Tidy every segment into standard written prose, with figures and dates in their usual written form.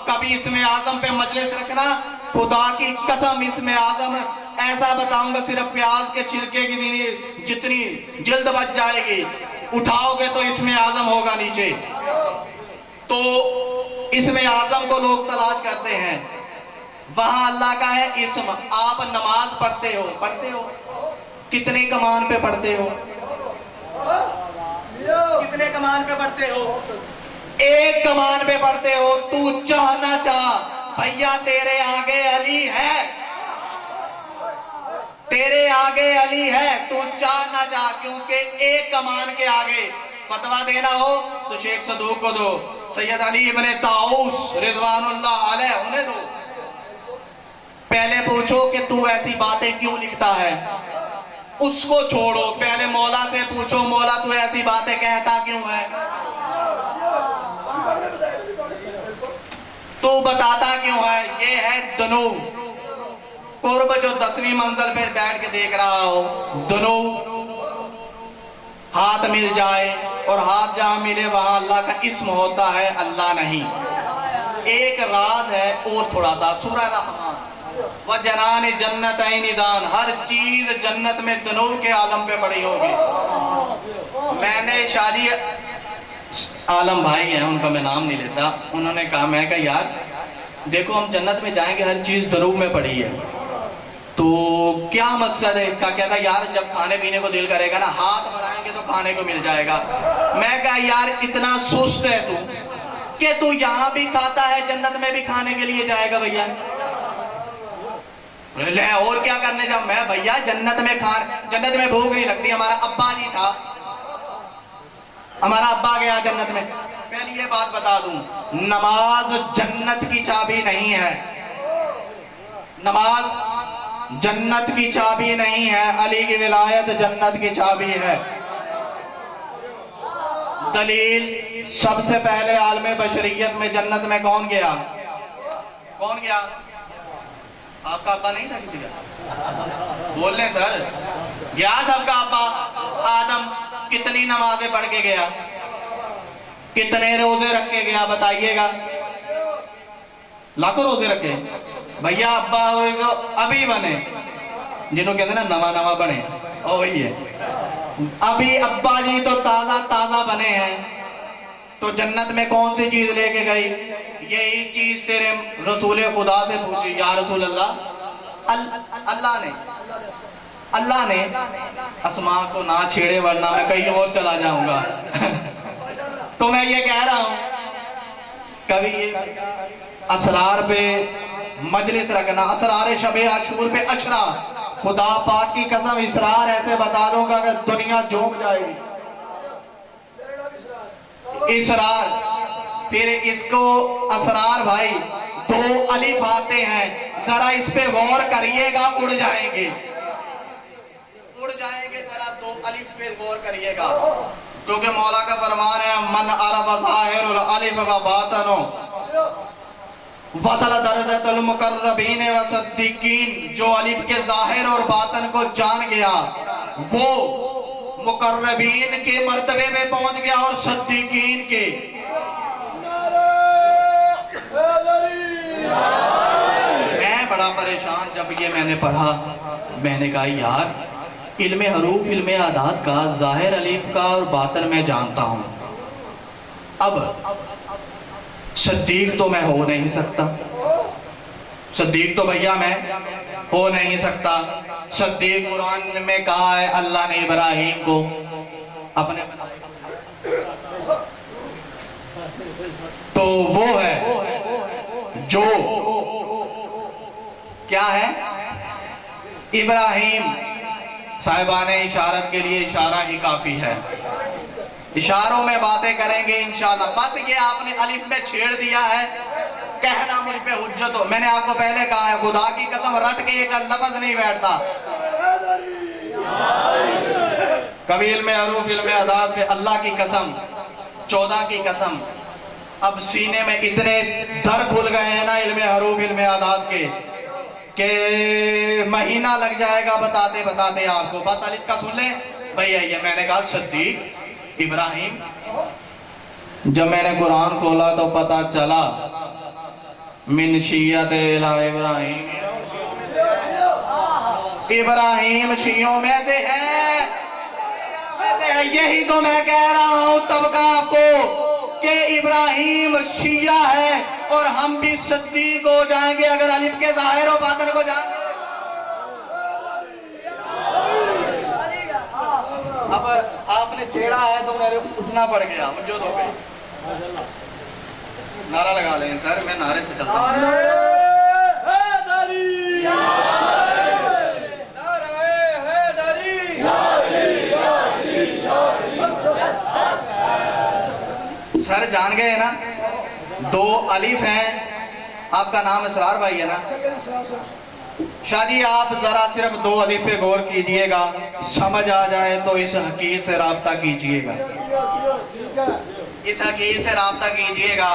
कभी इसमें आजम पे मजलिस रखना, खुदा की कसम इसमें आजम ऐसा बताऊंगा, सिर्फ प्याज के छिलके की जितनी जल्द बच जाएगी, उठाओगे तो इसमें आजम होगा नीचे। तो इसमें आजम को लोग तलाश करते हैं, वहां अल्लाह का है इस्म। आप नमाज पढ़ते हो, कितने कमान पे पढ़ते हो? कितने कमान पे पढ़ते हो? एक कमान पे पढ़ते हो। तू चाह ना चाह भैया तेरे आगे अली है, तेरे आगे अली है, तू चाह ना चाह, क्योंकि एक कमान के आगे फतवा देना हो तो शेख सदूक को दो, सैयद अली इब्ने ताऊस रिजवानुल्लाह अलैह उन्हें दो। पहले पूछो कि तू ऐसी बातें क्यों लिखता है, उसको छोड़ो। पहले मौला से पूछो, मौला तू ऐसी बातें कहता क्यों है, तू बताता क्यों है। ये है दुनू कुर्ब, जो 10वीं मंजिल पे बैठ के देख रहा हो। दुनू हाथ मिल जाए, और हाथ जहां मिले वहां अल्लाह का इस्म होता है, अल्लाह नहीं। एक राज है और थोड़ा सा, सूरह रहमान व जनान जन्नत दान, हर चीज जन्नत में दुनू के आलम पे पड़ी होगी। मैंने शादी आलम भाई हैं, उनका मैं नाम नहीं लेता, उन्होंने कहा, मैं कहा यार देखो हम जन्नत में जाएंगे, हर चीज दुनू में पड़ी है, तो क्या मकसद है इसका? कहता यार जब खाने पीने को दिल करेगा ना, हाथ बढ़ाएंगे तो खाने को मिल जाएगा। मैं कहा यार इतना सुस्त है तू कि तू यहाँ भी खाता है, जन्नत में भी खाने के लिए जाएगा भैया। ले और क्या करने जाऊं मैं भैया, जन्नत में भूख नहीं लगती। हमारा अब्बा जी था, हमारा अब्बा गया जन्नत में। पहले ये बात बता दूं, नमाज जन्नत की चाबी नहीं है, नमाज जन्नत की चाबी नहीं है, अली की विलायत जन्नत की चाबी है। दलील, सबसे पहले आलम बशरियत में जन्नत में कौन गया? कौन गया? आपका अब्बा नहीं था किसी का? बोल रहे सर, गया सबका अब्बा आदम। कितनी नमाजें पढ़ के गया, कितने रोजे रख के गया बताइएगा? लाखों रोजे रखे भैया। अब्बा अभी बने, जिन्हों कहते ना नवा नवा बने, ओ वही है। अभी अब्बा जी तो ताजा ताजा बने हैं। तो जन्नत में कौन सी चीज लेके गई? यही चीज तेरे रसूल खुदा से पूछी, या रसूल अल्लाह। अल्लाह ने अस्मा को ना छेड़े वरना मैं कहीं और चला जाऊंगा। तो मैं ये कह रहा हूं, कभी ये असरार पे मजलिस रखना, असरार शबे आशूर पे अशरा, खुदा पाक की कसम इसरार ऐसे बता दूंगा कि दुनिया झूम जाएगी। इसरार, फिर इसको असरार भाई 2 अलिफ आते हैं, जरा इस पे गौर करिएगा, उड़ जाएंगे, उड़ जाएंगे। जरा 2 अलिफ पे गौर करिएगा, क्योंकि मौला का फरमान है, मन अरफ ज़ाहिरुल अलिफ व बातनो वसल दरजतुल मुकर्रबीन व सद्दीकीन। जो अलिफ के जाहिर और बातन को जान गया वो मुकर्रबीन के मर्तबे में पहुंच गया और सद्दीकीन के। मैं बड़ा परेशान जब ये मैंने पढ़ा, मैंने कहा यार इल्मे हरूफ इल्मे आदात का, जाहिर अलिफ का और बातन में जानता हूं, अब सद्दीक तो मैं हो नहीं सकता, सद्दीक तो भैया मैं हो नहीं सकता। सद्दीक कुरान में कहा है अल्लाह ने इब्राहिम को अपने, तो वो है जो क्या है, इब्राहिम। साहिबाने इशारत के लिए इशारा ही काफी है, इशारों में बातें करेंगे इंशाल्लाह। बस ये आपने अलिफ में छेड़ दिया है, कहना मुझ पे हुज्जत हो। मैंने आपको पहले कहा है, खुदा की कसम रट के एक लफ्ज नहीं बैठता। कभी इल्मे अरूफ इल्मे अदाद पे अल्लाह की कसम, 14 की कसम। अब सीने में इतने दर खुल गए हैं ना इल्मे अरूफ इल्मे अदाद के महीना लग जाएगा बताते बताते आपको। बस अलिफ का सुन लें भैया। ये मैंने कहा सद्दीक इब्राहिम। जब मैंने कुरान खोला तो पता चला मिन शियत इला इब्राहिम, इब्राहिम शियों में से है। यही तो मैं कह रहा हूं तबका आपको कि इब्राहिम शिया है और हम भी सिद्दीक हो जाएंगे अगर अलिफ के ज़ाहिर और बातिन को जाएंगे। अब आपने छेड़ा है तो मेरे उठना पड़ गया, मुझे तो नारा लगा लें सर, मैं नारे से चलता हूं। सर जान गए ना, दो अलिफ हैं। आपका नाम इसरार भाई है ना? शाह जी आप जरा सिर्फ दो अलिफ पे गौर कीजिएगा, समझ आ जाए तो इस हकीर से राब्ता कीजिएगा, इस हकीर से राब्ता कीजिएगा।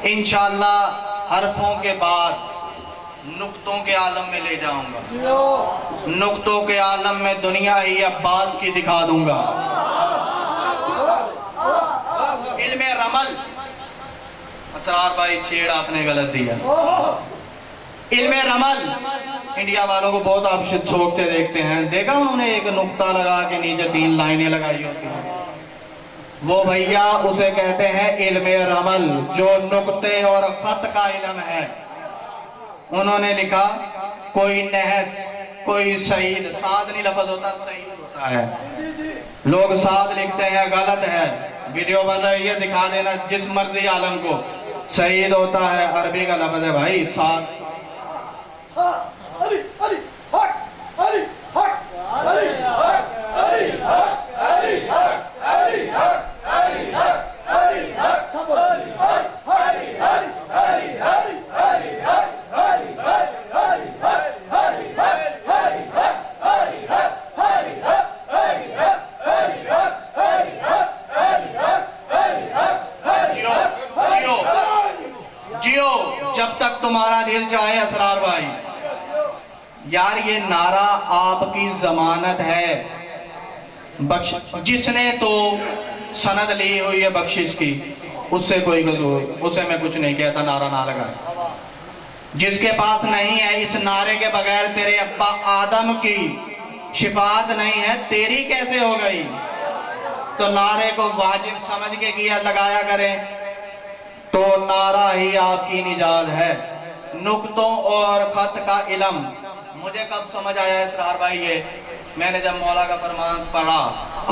इंशाअल्लाह हरफों के बाद नुक्तों के आलम में ले जाऊंगा, नुक्तों के आलम में दुनिया ही अब्बास की दिखा दूंगा। इल्मे रमल, असरार भाई छेड़ आपने गलत दिया। इल्मे रमल इंडिया वालों को बहुत आप सोचते देखते हैं, देखा उन्होंने एक नुक्ता लगा के नीचे 3 लाइनें लगाई होती हैं, वो भैया उसे कहते हैं इल्मे रमल, जो नुक्ते और खत का इल्म है। उन्होंने लिखा कोई नहस, कोई शहीद, साद नहीं लफ्ज होता, शहीद होता है। लोग साद लिखते हैं, गलत है। वीडियो बन रही है, दिखा देना जिस मर्जी आलम को। शहीद होता है, अरबी का लफ्ज है भाई साद। जब तक तुम्हारा दिल चाहे असरार भाई। यार ये नारा आपकी जमानत है, बख्श जिसने तो सनद ली हुई है बख्शिश की, उससे कोई कसूर, उसे मैं कुछ नहीं कहता, नारा ना लगा। जिसके पास नहीं है, इस नारे के बगैर तेरे अब्बा आदम की शिफात नहीं है, तेरी कैसे हो गई? तो नारे को वाजिब समझ के किया लगाया करें तो नारा ही आपकी निजात है। नुक्तों और खत का इल्म मुझे कब समझ आया इसरार भाई? ये मैंने जब मौला का फरमान पढ़ा,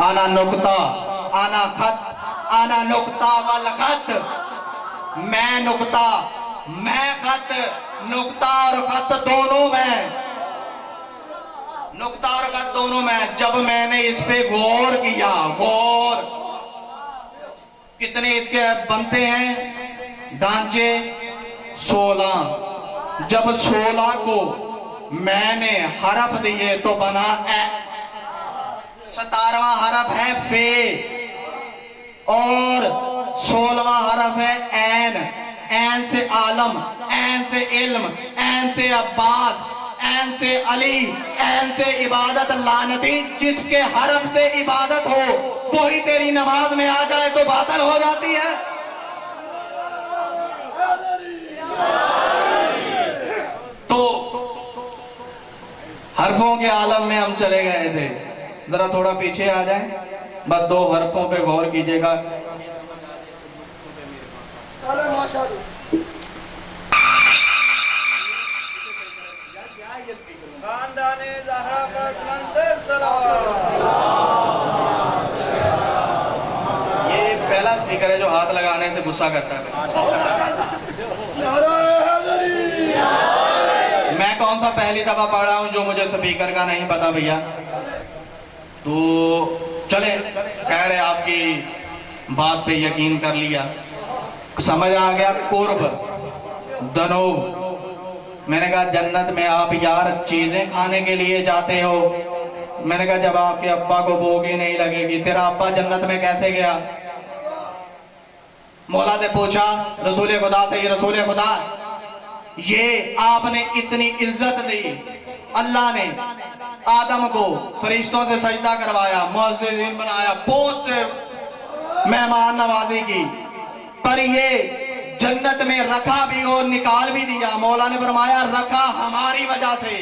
आना नुक्ता आना खत, आना नुक्ता वल खत, मैं नुक्ता मैं खत, नुक्ता और खत दोनों में, नुक्ता और खत दोनों में। जब मैंने इस पे गौर किया, गौर कितने इसके बनते हैं ढांचे? 16। जब 16 को मैंने हरफ दिए तो बना ए। 17वां हरफ है फे और 16वां हरफ है ऐन। ऐन से आलम, ऐन से इल्म, ऐन से अब्बास, ऐन से अली, ऐन से इबादत लानती। जिसके हरफ से इबादत हो वही तेरी नमाज में आ जाए तो बातिल हो जाती है। तो हरफों के आलम में हम चले गए थे, जरा थोड़ा पीछे आ जाए, बस 2 हरफों पे गौर कीजिएगा। ये पहला स्पीकर है जो हाथ लगाने से गुस्सा करता है। मैं कौन सा पहली दफा पढ़ा हूं जो मुझे स्पीकर का नहीं पता भैया? तो चले, कह रहे आपकी बात पे यकीन कर लिया, समझ आ गया। कुर्ब दनोब, मैंने कहा जन्नत में आप यार चीजें खाने के लिए जाते हो। मैंने कहा जब आपके अब्बा को भूख ही नहीं लगेगी, तेरा अब्बा जन्नत में कैसे गया? मौला से पूछा, रसूल खुदा से, ये रसूल खुदा ये आपने इतनी इज्जत दी, अल्लाह ने आदम को फरिश्तों से सजदा करवाया, मुअज्जिज़ीन बनाया, बहुत मेहमान नवाजी की, पर ये जन्नत में रखा भी और निकाल भी दिया। मौला ने फरमाया रखा हमारी वजह से,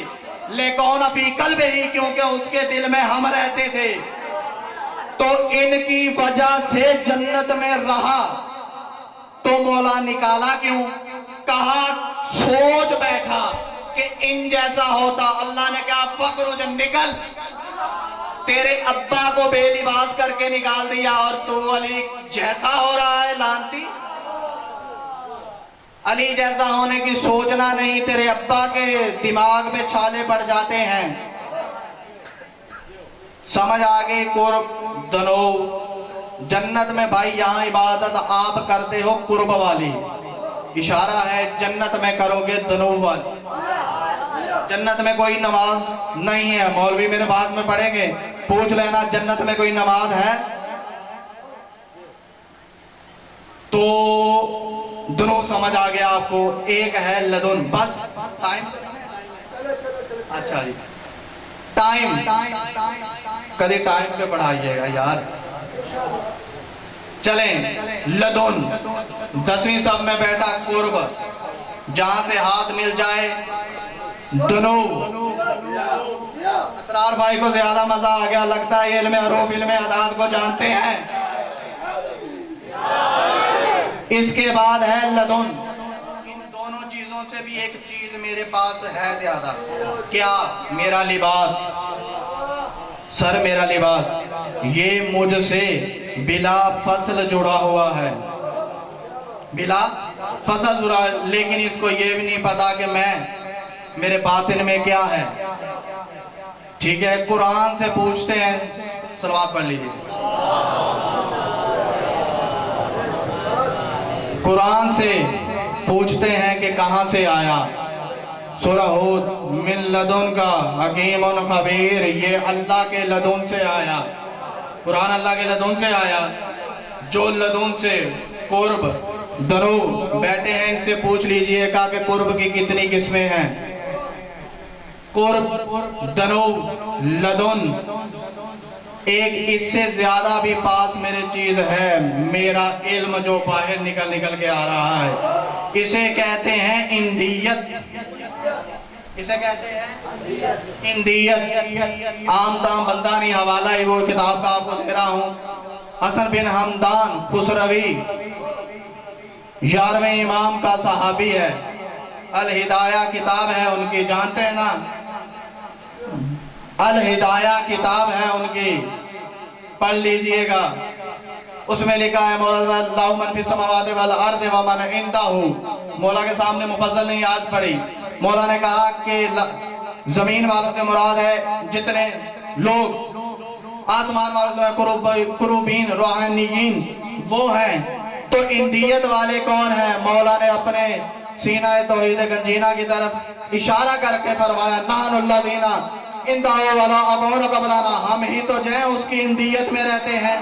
ले कौन फी कल्बे ही, क्योंकि उसके दिल में हम रहते थे, तो इनकी वजह से जन्नत में रहा। तो मौला निकाला क्यों? कहा सोच बैठा कि इन जैसा होता। अल्लाह ने कहा फकरुज निकल, तेरे अब्बा को बेलिबास करके निकाल दिया और तू अली जैसा हो रहा है लानती। अली जैसा होने की सोचना नहीं, तेरे अब्बा के दिमाग में छाले पड़ जाते हैं। समझ आ गई? कुर्ब दनो जन्नत में भाई, यहां इबादत आप करते हो कुर्ब वाली, इशारा है जन्नत में करोगे दनो वाली। जन्नत में कोई नमाज नहीं है, मौलवी मेरे बाद में पढ़ेंगे, पूछ लेना जन्नत में कोई नमाज है? तो दोनों समझ आ गया आपको। एक है लदुन, बस टाइम। अच्छा जी, टाइम कभी टाइम पे पढ़ाइएगा यार। चलें, लदुन 10वीं सब में बैठा कुर्ब, जहां से हाथ मिल जाए दोनों। असरार भाई को ज्यादा मजा आ गया लगता है, इल्म अरूफ इल्म अदाद को जानते हैं। इसके बाद है लदुन। इन दोनों चीजों से भी एक चीज मेरे पास है ज्यादा। क्या? मेरा लिबास। सर मेरा लिबास ये मुझसे बिला फसल जुड़ा हुआ है, बिला फसल जुड़ा, लेकिन इसको ये भी नहीं पता कि मैं मेरे बातिन में क्या है। ठीक है, कुरान से पूछते हैं, सलवात पढ़ लीजिए। कुरान से पूछते हैं कि कहां से आया। सूरह हूद, मिन लदुन का हकीमुन खबीर, ये अल्लाह के लदुन से आया। कुरान अल्लाह के लदुन से आया। जो लदुन से कुर्ब दरो बैठे हैं, इनसे पूछ लीजिएगा कि कुर्ब की कितनी किस्में हैं। कुर्ब, दनो, लदुन, एक इससे ज्यादा भी पास मेरे चीज है, मेरा इल्म जो बाहर निकल निकल के आ रहा है। इसे कहते हैं इंदियत। इसे कहते हैं इंदियत। आम ताम बंदा नहीं, हवाला ही वो किताब का आपको दे रहा हूं। हसन बिन हमदान खुसरवी 11वें इमाम का सहाबी है। अल हिदाया किताब है उनकी, जानते हैं ना? अल हिदाया किताब है उनकी, पढ़ लीजिएगा। उसमें लिखा है मौला के सामने मुफस्सल नहीं आज पढ़ी। मौला ने कहा कि जमीन वालों से मुराद है जितने लोग, आसमान वालों से कुरूबीन रूहानियीन वो हैं। तो इंदियत वाले कौन है? मौला ने अपने सीना तौहीद गंजीना की तरफ इशारा करके फरमाया नानुल्लादीना इंदाओ वाला अबौन कबलाना, हम ही तो जो उसकी इंदियत में रहते हैं।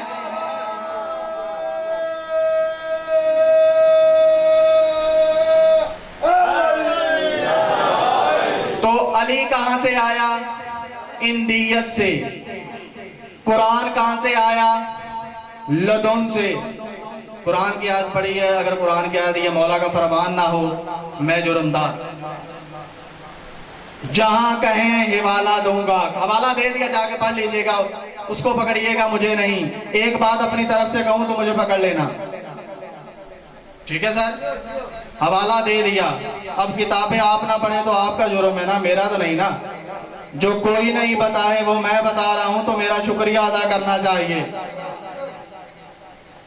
तो अली कहां से आया? इंदियत से। कुरान कहां से आया? लदुन से। कुरान की आयत पढ़ी है, अगर कुरान की आयत ये मौला का फरमान ना हो, मैं जुर्मदार। जहां कहें हवाला दूंगा, हवाला दे दिया, जाके पढ़ लीजिएगा, उसको पकड़िएगा, मुझे नहीं। एक बात अपनी तरफ से कहूं तो मुझे पकड़ लेना, ठीक है सर? हवाला दे दिया, अब किताबें आप ना पढ़े तो आपका जुर्म है ना, मेरा तो नहीं ना। जो कोई नहीं बताए वो मैं बता रहा हूं, तो मेरा शुक्रिया अदा करना चाहिए।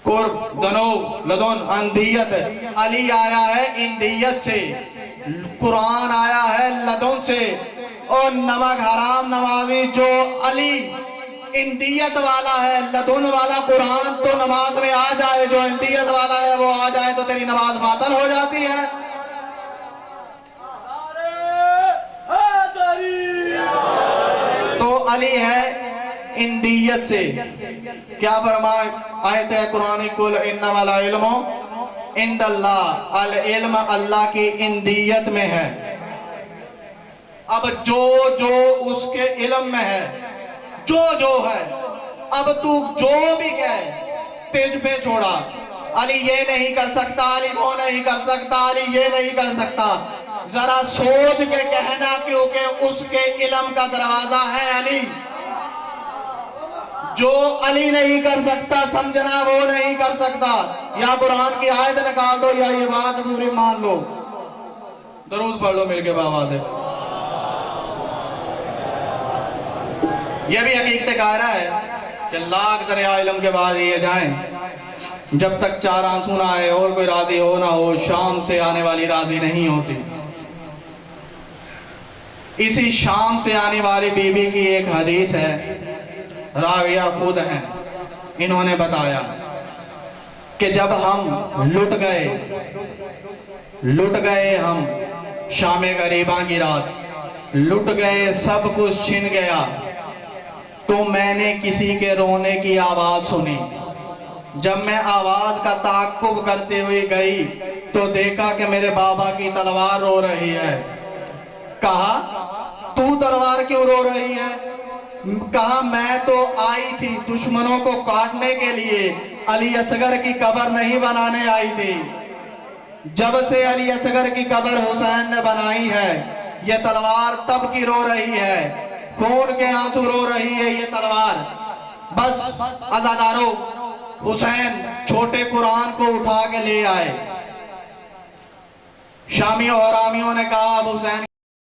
कुर्ब, दनो, लदुन, अंदियत। अली आया है इंदियत से, कुरान आया है लदुन से। और नमक हराम नमाजी जो अली इंदियत वाला है, लदुन वाला कुरान तो नमाज में आ जाए, जो इंदियत वाला है वो आ जाए तो तेरी नमाज बातल हो जाती है। तो अली है इंदियत से। क्या फरमाए आयत है कुरानी, कुल इन्नमल इल्मु इंदल्लाह, अल इल्म अल्लाह की इंदियत में है। अब जो जो उसके इल्म में है, जो जो है, अब तू जो भी कहे तेज पे छोड़ा, अली ये नहीं कर सकता, अली वो नहीं कर सकता, अली ये नहीं कर सकता। जरा सोच के कहना, क्योंकि उसके इल्म का दरवाजा है अली। जो अली नहीं कर सकता समझना वो नहीं कर सकता। या कुरान की आयत निकाल दो या ये बात पूरी मान लो। दरूद पढ़ लो मिलके बाबा से। ये भी हकीकत कायरा है कि लाख दरिया इल्म के बाद ये जाएं, जब तक चार आंसू ना आए और कोई राजी हो ना हो, शाम से आने वाली राजी नहीं होती। इसी शाम से आने वाली बीबी की एक हदीस है, राविया खुद हैं, इन्होंने बताया कि जब हम लुट गए हम शामे गरीबा की रात, लुट गए, सब कुछ छिन गया, तो मैंने किसी के रोने की आवाज सुनी। जब मैं आवाज का ताक़ुब करते हुए गई तो देखा कि मेरे बाबा की तलवार रो रही है। कहा तू तलवार क्यों रो रही है? कहा मैं तो आई थी दुश्मनों को काटने के लिए, अली असगर की कब्र नहीं बनाने आई थी। जब से अली असगर की कब्र हुसैन ने बनाई है, ये तलवार तब की रो रही है, खून के आंसू रो रही है ये तलवार। बस अज़ादारो, हुसैन छोटे कुरान को उठा के ले आए। शामी और आमियों ने कहा अब हुसैन